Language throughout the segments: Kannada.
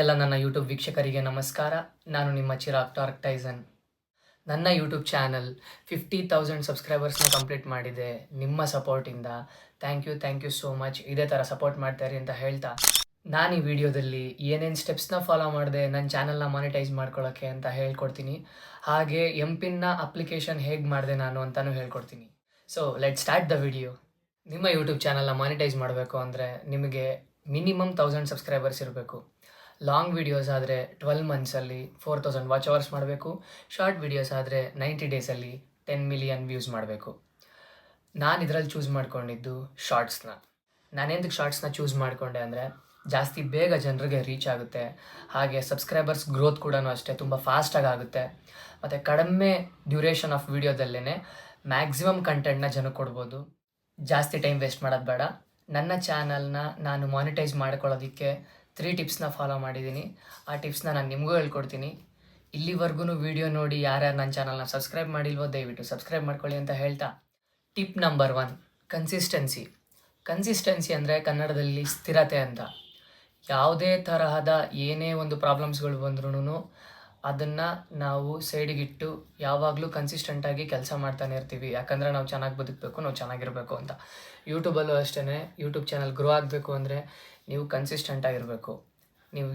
ಎಲ್ಲ ನನ್ನ ಯೂಟ್ಯೂಬ್ ವೀಕ್ಷಕರಿಗೆ ನಮಸ್ಕಾರ. ನಾನು ನಿಮ್ಮ ಚಿರಾಗ್ ಟಾರ್ಕ್ ಟೈಸನ್. ನನ್ನ ಯೂಟ್ಯೂಬ್ ಚಾನಲ್ 50,000 ಸಬ್ಸ್ಕ್ರೈಬರ್ಸ್ನ ಕಂಪ್ಲೀಟ್ ಮಾಡಿದೆ ನಿಮ್ಮ ಸಪೋರ್ಟಿಂದ. Thank you so much. ಇದೇ ಥರ ಸಪೋರ್ಟ್ ಮಾಡ್ತಾಯಿರಿ ಅಂತ ಹೇಳ್ತಾ, ನಾನು ಈ ವಿಡಿಯೋದಲ್ಲಿ ಏನೇನು ಸ್ಟೆಪ್ಸ್ನ ಫಾಲೋ ಮಾಡಿದೆ ನನ್ನ ಚಾನಲ್ನ ಮಾನಿಟೈಸ್ ಮಾಡ್ಕೊಳ್ಳೋಕ್ಕೆ ಅಂತ ಹೇಳ್ಕೊಡ್ತೀನಿ. ಹಾಗೆ ಪಿನ್ನ ಅಪ್ಲಿಕೇಶನ್ ಹೇಗೆ ಮಾಡಿದೆ ನಾನು ಅಂತಲೂ ಹೇಳ್ಕೊಡ್ತೀನಿ. So let start the video. ನಿಮ್ಮ ಯೂಟ್ಯೂಬ್ ಚಾನಲ್ನ ಮಾನಿಟೈಸ್ ಮಾಡಬೇಕು ಅಂದರೆ ನಿಮಗೆ ಮಿನಿಮಮ್ 1000 ಸಬ್ಸ್ಕ್ರೈಬರ್ಸ್ ಇರಬೇಕು. ಲಾಂಗ್ ವೀಡಿಯೋಸ್ ಆದರೆ 12 ಮಂತ್ಸಲ್ಲಿ 4000 ವಾಚ್ ಅವರ್ಸ್ ಮಾಡಬೇಕು. ಶಾರ್ಟ್ ವೀಡಿಯೋಸ್ ಆದರೆ 90 ಡೇಸಲ್ಲಿ 10 ಮಿಲಿಯನ್ ವ್ಯೂಸ್ ಮಾಡಬೇಕು. ನಾನು ಇದರಲ್ಲಿ ಚೂಸ್ ಮಾಡ್ಕೊಂಡಿದ್ದು ಶಾರ್ಟ್ಸ್ನ. ನಾನೆಂದಕ್ಕೆ ಶಾರ್ಟ್ಸ್ನ ಚೂಸ್ ಮಾಡಿಕೊಂಡೆ ಅಂದರೆ ಜಾಸ್ತಿ ಬೇಗ ಜನರಿಗೆ ರೀಚ್ ಆಗುತ್ತೆ. ಹಾಗೆ ಸಬ್ಸ್ಕ್ರೈಬರ್ಸ್ ಗ್ರೋತ್ ಕೂಡ ಅಷ್ಟೇ ತುಂಬ ಫಾಸ್ಟಾಗಿ ಆಗುತ್ತೆ. ಮತ್ತು ಕಡಿಮೆ ಡ್ಯೂರೇಷನ್ ಆಫ್ ವೀಡಿಯೋದಲ್ಲೇ ಮ್ಯಾಕ್ಸಿಮಮ್ ಕಂಟೆಂಟ್ನ ಜನಕ್ಕೆ ಕೊಡ್ಬೋದು. ಜಾಸ್ತಿ ಟೈಮ್ ವೇಸ್ಟ್ ಮಾಡೋದು ಬೇಡ. ನನ್ನ ಚಾನಲ್ನ ನಾನು ಮಾನಿಟೈಸ್ ಮಾಡ್ಕೊಳ್ಳೋದಕ್ಕೆ 3 ಟಿಪ್ಸ್ನ ಫಾಲೋ ಮಾಡಿದ್ದೀನಿ. ಆ ಟಿಪ್ಸ್ನ ನಾನು ನಿಮಗೂ ಹೇಳ್ಕೊಡ್ತೀನಿ. ಇಲ್ಲಿವರೆಗೂ ವಿಡಿಯೋ ನೋಡಿ ಯಾರ್ಯಾರು ನನ್ನ ಚಾನಲ್ನ ಸಬ್ಸ್ಕ್ರೈಬ್ ಮಾಡಿಲ್ವೋ ದಯವಿಟ್ಟು ಸಬ್ಸ್ಕ್ರೈಬ್ ಮಾಡ್ಕೊಳ್ಳಿ ಅಂತ ಹೇಳ್ತಾ, ಟಿಪ್ ನಂಬರ್ 1 ಕನ್ಸಿಸ್ಟೆನ್ಸಿ ಅಂದರೆ ಕನ್ನಡದಲ್ಲಿ ಸ್ಥಿರತೆ ಅಂತ. ಯಾವುದೇ ತರಹದ ಏನೇ ಒಂದು ಪ್ರಾಬ್ಲಮ್ಸ್ಗಳು ಬಂದ್ರೂ ಅದನ್ನು ನಾವು ಸೈಡಿಗಿಟ್ಟು ಯಾವಾಗಲೂ ಕನ್ಸಿಸ್ಟೆಂಟಾಗಿ ಕೆಲಸ ಮಾಡ್ತಾನೆ ಇರ್ತೀವಿ. ಯಾಕಂದರೆ ನಾವು ಚೆನ್ನಾಗಿ ಬದುಕಬೇಕು, ನಾವು ಚೆನ್ನಾಗಿರಬೇಕು ಅಂತ. ಯೂಟ್ಯೂಬಲ್ಲೂ ಅಷ್ಟೇ, ಯೂಟ್ಯೂಬ್ ಚಾನಲ್ ಗ್ರೋ ಆಗಬೇಕು ಅಂದರೆ ನೀವು ಕನ್ಸಿಸ್ಟೆಂಟಾಗಿರಬೇಕು. ನೀವು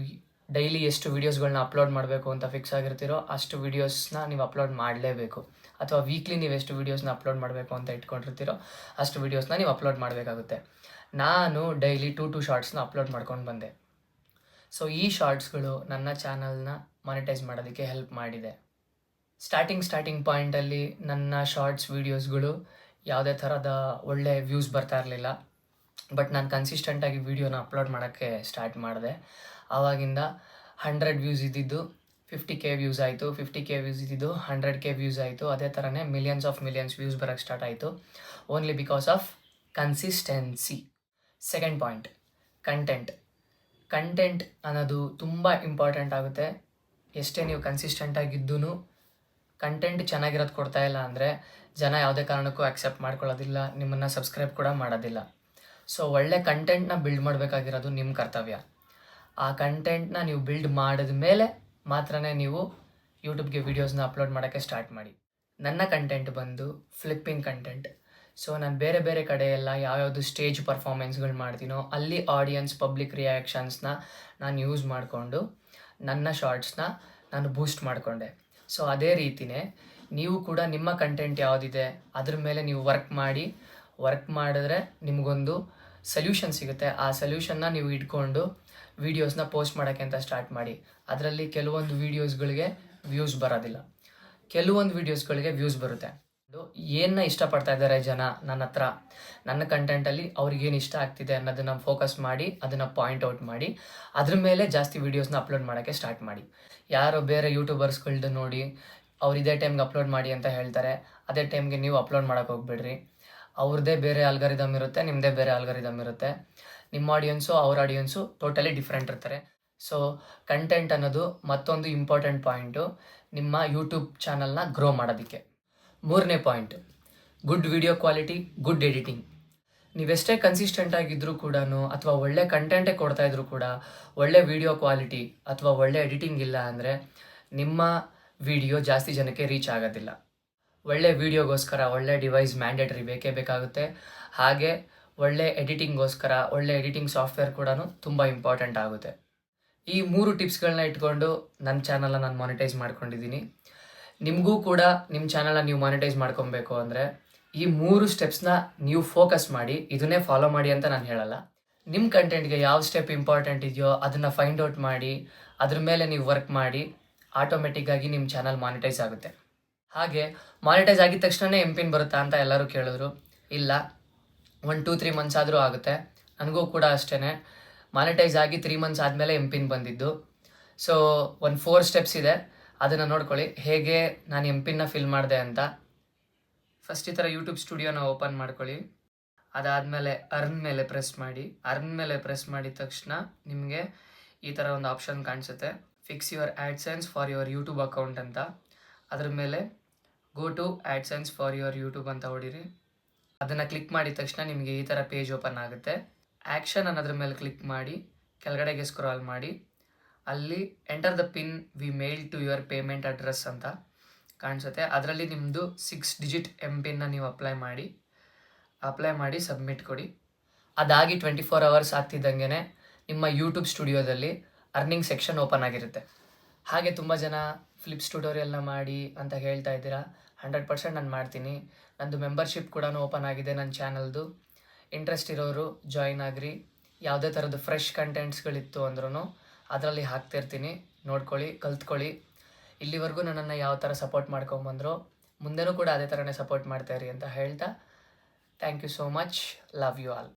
ಡೈಲಿ ಎಷ್ಟು ವೀಡಿಯೋಸ್ಗಳನ್ನ ಅಪ್ಲೋಡ್ ಮಾಡಬೇಕು ಅಂತ ಫಿಕ್ಸ್ ಆಗಿರ್ತೀರೋ ಅಷ್ಟು ವೀಡಿಯೋಸ್ನ ನೀವು ಅಪ್ಲೋಡ್ ಮಾಡಲೇಬೇಕು. ಅಥವಾ ವೀಕ್ಲಿ ನೀವು ಎಷ್ಟು ವೀಡಿಯೋಸ್ನ ಅಪ್ಲೋಡ್ ಮಾಡಬೇಕು ಅಂತ ಇಟ್ಕೊಂಡಿರ್ತೀರೋ ಅಷ್ಟು ವೀಡಿಯೋಸ್ನ ನೀವು ಅಪ್ಲೋಡ್ ಮಾಡಬೇಕಾಗುತ್ತೆ. ನಾನು ಡೈಲಿ 2 ಶಾರ್ಟ್ಸ್ನ ಅಪ್ಲೋಡ್ ಮಾಡ್ಕೊಂಡು ಬಂದೆ. ಸೊ ಈ ಶಾರ್ಟ್ಸ್ಗಳು ನನ್ನ ಚಾನಲ್ನ ಮಾನಿಟೈಸ್ ಮಾಡೋದಕ್ಕೆ ಹೆಲ್ಪ್ ಮಾಡಿದೆ. ಸ್ಟಾರ್ಟಿಂಗ್ ಪಾಯಿಂಟಲ್ಲಿ ನನ್ನ ಶಾರ್ಟ್ಸ್ ವೀಡಿಯೋಸ್ಗಳು ಯಾವುದೇ ಥರದ ಒಳ್ಳೆ ವ್ಯೂಸ್ ಬರ್ತಾ ಇರಲಿಲ್ಲ. ಬಟ್ ನಾನು ಕನ್ಸಿಸ್ಟೆಂಟಾಗಿ ವೀಡಿಯೋನ ಅಪ್ಲೋಡ್ ಮಾಡೋಕ್ಕೆ ಸ್ಟಾರ್ಟ್ ಮಾಡಿದೆ. ಆವಾಗಿಂದ 100 ವ್ಯೂಸ್ ಇದ್ದಿದ್ದು 50K ವ್ಯೂಸ್ ಆಯಿತು, 50K ವ್ಯೂಸ್ ಇದ್ದಿದ್ದು 100K ವ್ಯೂಸ್ ಆಯಿತು. ಅದೇ ಥರನೇ ಮಿಲಿಯನ್ಸ್ ವ್ಯೂಸ್ ಬರೋಕ್ಕೆ ಸ್ಟಾರ್ಟ್ ಆಯಿತು, only because of consistency. Second point, content ಅನ್ನೋದು ತುಂಬ ಇಂಪಾರ್ಟೆಂಟ್ ಆಗುತ್ತೆ. ಎಷ್ಟೇ ನೀವು ಕನ್ಸಿಸ್ಟೆಂಟಾಗಿದ್ದೂ ಕಂಟೆಂಟ್ ಚೆನ್ನಾಗಿರೋದು ಕೊಡ್ತಾ ಇಲ್ಲ ಅಂದರೆ ಜನ ಯಾವುದೇ ಕಾರಣಕ್ಕೂ ಆಕ್ಸೆಪ್ಟ್ ಮಾಡ್ಕೊಳ್ಳೋದಿಲ್ಲ, ನಿಮ್ಮನ್ನು ಸಬ್ಸ್ಕ್ರೈಬ್ ಕೂಡ ಮಾಡೋದಿಲ್ಲ. ಸೊ ಒಳ್ಳೆ ಕಂಟೆಂಟ್ನ ಬಿಲ್ಡ್ ಮಾಡಬೇಕಾಗಿರೋದು ನಿಮ್ಮ ಕರ್ತವ್ಯ. ಆ ಕಂಟೆಂಟ್ನ ನೀವು ಬಿಲ್ಡ್ ಮಾಡಿದ ಮೇಲೆ ಮಾತ್ರನೇ ನೀವು ಯೂಟ್ಯೂಬ್ಗೆ ವೀಡಿಯೋಸ್ನ ಅಪ್ಲೋಡ್ ಮಾಡೋಕ್ಕೆ ಸ್ಟಾರ್ಟ್ ಮಾಡಿ. ನನ್ನ ಕಂಟೆಂಟ್ ಬಂದು ಫ್ಲಿಪ್ಪಿಂಗ್ ಕಂಟೆಂಟ್. ಸೊ ನಾನು ಬೇರೆ ಕಡೆ ಎಲ್ಲ ಯಾವ್ಯಾವುದು ಸ್ಟೇಜ್ ಪರ್ಫಾರ್ಮೆನ್ಸ್ಗಳು ಮಾಡ್ತೀನೋ ಅಲ್ಲಿ ಆಡಿಯನ್ಸ್ ಪಬ್ಲಿಕ್ ರಿಯಾಕ್ಷನ್ಸ್ನ ನಾನು ಯೂಸ್ ಮಾಡಿಕೊಂಡು ನನ್ನ ಶಾರ್ಟ್ಸ್ನ ನಾನು ಬೂಸ್ಟ್ ಮಾಡಿಕೊಂಡೆ. ಸೊ ಅದೇ ರೀತಿಯೇ ನೀವು ಕೂಡ ನಿಮ್ಮ ಕಂಟೆಂಟ್ ಯಾವುದಿದೆ ಅದ್ರ ಮೇಲೆ ನೀವು ವರ್ಕ್ ಮಾಡಿದ್ರೆ ನಿಮಗೊಂದು ಸೊಲ್ಯೂಷನ್ ಸಿಗುತ್ತೆ. ಆ ಸೊಲ್ಯೂಷನ್ನ ನೀವು ಇಟ್ಕೊಂಡು ವೀಡಿಯೋಸ್ನ ಪೋಸ್ಟ್ ಮಾಡೋಕ್ಕೆ ಅಂತ ಸ್ಟಾರ್ಟ್ ಮಾಡಿ. ಅದರಲ್ಲಿ ಕೆಲವೊಂದು ವೀಡಿಯೋಸ್ಗಳಿಗೆ ವ್ಯೂಸ್ ಬರೋದಿಲ್ಲ, ಕೆಲವೊಂದು ವೀಡಿಯೋಸ್ಗಳಿಗೆ ವ್ಯೂಸ್ ಬರುತ್ತೆ. ಏನನ್ನ ಇಷ್ಟಪಡ್ತಾ ಇದ್ದಾರೆ ಜನ ನನ್ನ ಕಂಟೆಂಟಲ್ಲಿ ಅವ್ರಿಗೇನು ಇಷ್ಟ ಆಗ್ತಿದೆ ಅನ್ನೋದನ್ನು ಫೋಕಸ್ ಮಾಡಿ ಅದನ್ನು ಪಾಯಿಂಟ್ ಔಟ್ ಮಾಡಿ ಅದ್ರ ಮೇಲೆ ಜಾಸ್ತಿ ವೀಡಿಯೋಸ್ನ ಅಪ್ಲೋಡ್ ಮಾಡೋಕ್ಕೆ ಸ್ಟಾರ್ಟ್ ಮಾಡಿ. ಯಾರೋ ಬೇರೆ ಯೂಟ್ಯೂಬರ್ಸ್ಗಳ್ದು ನೋಡಿ ಅವ್ರು ಇದೇ ಟೈಮ್ಗೆ ಅಪ್ಲೋಡ್ ಮಾಡಿ ಅಂತ ಹೇಳ್ತಾರೆ, ಅದೇ ಟೈಮ್ಗೆ ನೀವು ಅಪ್ಲೋಡ್ ಮಾಡೋಕ್ಕೆ ಹೋಗ್ಬೇಡ್ರಿ. ಅವ್ರದ್ದೇ ಬೇರೆ ಆಲ್ಗರಿದಮ್ ಇರುತ್ತೆ, ನಿಮ್ಮದೇ ಬೇರೆ ಆಲ್ಗರಿದಮ್ ಇರುತ್ತೆ. ನಿಮ್ಮ ಆಡಿಯನ್ಸು ಅವ್ರ ಆಡಿಯನ್ಸು ಟೋಟಲಿ ಡಿಫ್ರೆಂಟ್ ಇರ್ತಾರೆ. ಸೊ ಕಂಟೆಂಟ್ ಅನ್ನೋದು ಮತ್ತೊಂದು ಇಂಪಾರ್ಟೆಂಟ್ ಪಾಯಿಂಟು ನಿಮ್ಮ ಯೂಟ್ಯೂಬ್ ಚಾನಲ್ನ ಗ್ರೋ ಮಾಡೋದಕ್ಕೆ. 3ನೇ point, good video quality, good editing. ನೀವೆಷ್ಟೇ ಕನ್ಸಿಸ್ಟೆಂಟ್ ಆಗಿದ್ದರೂ ಕೂಡ ಅಥವಾ ಒಳ್ಳೆ ಕಂಟೆಂಟೇ ಕೊಡ್ತಾ ಇದ್ರೂ ಕೂಡ ಒಳ್ಳೆ ವಿಡಿಯೋ ಕ್ವಾಲಿಟಿ ಅಥವಾ ಒಳ್ಳೆ ಎಡಿಟಿಂಗ್ ಇಲ್ಲ ಅಂದರೆ ನಿಮ್ಮ ವಿಡಿಯೋ ಜಾಸ್ತಿ ಜನಕ್ಕೆ ರೀಚ್ ಆಗೋದಿಲ್ಲ. ಒಳ್ಳೆ ವಿಡಿಯೋಗೋಸ್ಕರ ಒಳ್ಳೆ ಡಿವೈಸ್ ಮ್ಯಾಂಡೇಟರಿ ಬೇಕೇ ಬೇಕಾಗುತ್ತೆ. ಹಾಗೆ ಒಳ್ಳೆ ಎಡಿಟಿಂಗ್ಗೋಸ್ಕರ ಒಳ್ಳೆ ಎಡಿಟಿಂಗ್ ಸಾಫ್ಟ್ವೇರ್ ಕೂಡ ತುಂಬ ಇಂಪಾರ್ಟೆಂಟ್ ಆಗುತ್ತೆ. ಈ 3 ಟಿಪ್ಸ್ಗಳನ್ನ ಇಟ್ಕೊಂಡು ನನ್ನ ಚಾನಲ್ನ ನಾನು ಮಾನಿಟೈಸ್ ಮಾಡ್ಕೊಂಡಿದ್ದೀನಿ. ನಿಮಗೂ ಕೂಡ ನಿಮ್ಮ ಚಾನಲ್ನ ನೀವು ಮಾನಿಟೈಸ್ ಮಾಡ್ಕೊಬೇಕು ಅಂದರೆ ಈ 3 ಸ್ಟೆಪ್ಸ್ನ ನೀವು ಫೋಕಸ್ ಮಾಡಿ, ಇದನ್ನೇ ಫಾಲೋ ಮಾಡಿ ಅಂತ ನಾನು ಹೇಳಲ್ಲ. ನಿಮ್ಮ ಕಂಟೆಂಟ್ಗೆ ಯಾವ ಸ್ಟೆಪ್ ಇಂಪಾರ್ಟೆಂಟ್ ಇದೆಯೋ ಅದನ್ನು ಫೈಂಡ್ ಔಟ್ ಮಾಡಿ ಅದ್ರ ಮೇಲೆ ನೀವು ವರ್ಕ್ ಮಾಡಿ ಆಟೋಮೆಟಿಕ್ಕಾಗಿ ನಿಮ್ಮ ಚಾನಲ್ ಮಾನಿಟೈಸ್ ಆಗುತ್ತೆ. ಹಾಗೆ ಮಾನಿಟೈಸ್ ಆಗಿದ ತಕ್ಷಣ ಪಿನ್ ಬರುತ್ತಾ ಅಂತ ಎಲ್ಲರೂ ಕೇಳಿದ್ರು. ಇಲ್ಲ, 1-2-3 ಮಂತ್ಸ್ ಆದರೂ ಆಗುತ್ತೆ. ನನಗೂ ಕೂಡ ಅಷ್ಟೇ, ಮಾನಿಟೈಸ್ ಆಗಿ 3 ಮಂತ್ಸ್ ಆದಮೇಲೆ ಪಿನ್ ಬಂದಿದ್ದು. ಸೊ ಒಂದು 4 ಸ್ಟೆಪ್ಸ್ ಇದೆ, ಅದನ್ನು ನೋಡ್ಕೊಳ್ಳಿ ಹೇಗೆ ನಾನು ಪಿನ್ನ ಫಿಲ್ ಮಾಡಿದೆ ಅಂತ. ಫಸ್ಟ್ ಈ ಥರ ಯೂಟ್ಯೂಬ್ ಸ್ಟುಡಿಯೋನ ಓಪನ್ ಮಾಡ್ಕೊಳ್ಳಿ. ಅದಾದಮೇಲೆ ಅರ್ನ್ ಮೇಲೆ ಪ್ರೆಸ್ ಮಾಡಿದ ತಕ್ಷಣ ನಿಮಗೆ ಈ ಥರ ಒಂದು ಆಪ್ಷನ್ ಕಾಣಿಸುತ್ತೆ, fix your AdSense for your YouTube account ಅಂತ. ಅದ್ರ ಮೇಲೆ go to AdSense for your YouTube ಅಂತ ಹೊಡೀರಿ. ಅದನ್ನು ಕ್ಲಿಕ್ ಮಾಡಿದ ತಕ್ಷಣ ನಿಮಗೆ ಈ ಥರ ಪೇಜ್ ಓಪನ್ ಆಗುತ್ತೆ. ಆ್ಯಕ್ಷನ್ ಅನ್ನೋದ್ರ ಮೇಲೆ ಕ್ಲಿಕ್ ಮಾಡಿ ಕೆಳಗಡೆಗೆ ಸ್ಕ್ರಾಲ್ ಮಾಡಿ ಅಲ್ಲಿ enter the PIN we mail to your payment address ಅಂತ ಕಾಣಿಸುತ್ತೆ. ಅದರಲ್ಲಿ ನಿಮ್ಮದು 6 ಡಿಜಿಟ್ MPIN ನೀವು ಅಪ್ಲೈ ಮಾಡಿ ಸಬ್ಮಿಟ್ ಕೊಡಿ. ಅದಾಗಿ 24 hours ಆಗ್ತಿದ್ದಂಗೆ ನಿಮ್ಮ ಯೂಟ್ಯೂಬ್ ಸ್ಟುಡಿಯೋದಲ್ಲಿ ಅರ್ನಿಂಗ್ ಸೆಕ್ಷನ್ ಓಪನ್ ಆಗಿರುತ್ತೆ. ಹಾಗೆ ತುಂಬ ಜನ ಫ್ಲಿಪ್ಸ್ ಟ್ಯುಟೋರಿಯಲ್ನ ಮಾಡಿ ಅಂತ ಹೇಳ್ತಾ ಇದ್ದೀರಾ. 100% ನಾನು ಮಾಡ್ತೀನಿ. ನಂದು ಮೆಂಬರ್ಶಿಪ್ ಕೂಡ ಓಪನ್ ಆಗಿದೆ ನನ್ನ ಚಾನಲ್ದು. ಇಂಟ್ರೆಸ್ಟ್ ಇರೋರು ಜಾಯಿನ್ ಆಗ್ರಿ. ಯಾವುದೇ ಥರದ್ದು ಫ್ರೆಶ್ ಕಂಟೆಂಟ್ಸ್ಗಳಿತ್ತು ಅಂದ್ರೂ ಅದರಲ್ಲಿ ಹಾಕ್ತಿರ್ತೀನಿ, ನೋಡ್ಕೊಳ್ಳಿ, ಕಲ್ತ್ಕೊಳ್ಳಿ. ಇಲ್ಲಿವರೆಗೂ ನನ್ನನ್ನು ಯಾವ ಥರ ಸಪೋರ್ಟ್ ಮಾಡ್ಕೊಂಬಂದ್ರೋ ಮುಂದೆನೂ ಕೂಡ ಅದೇ ಥರನೇ ಸಪೋರ್ಟ್ ಮಾಡ್ತಾಯಿರಿ ಅಂತ ಹೇಳ್ತಾ, thank you so much. Love you all.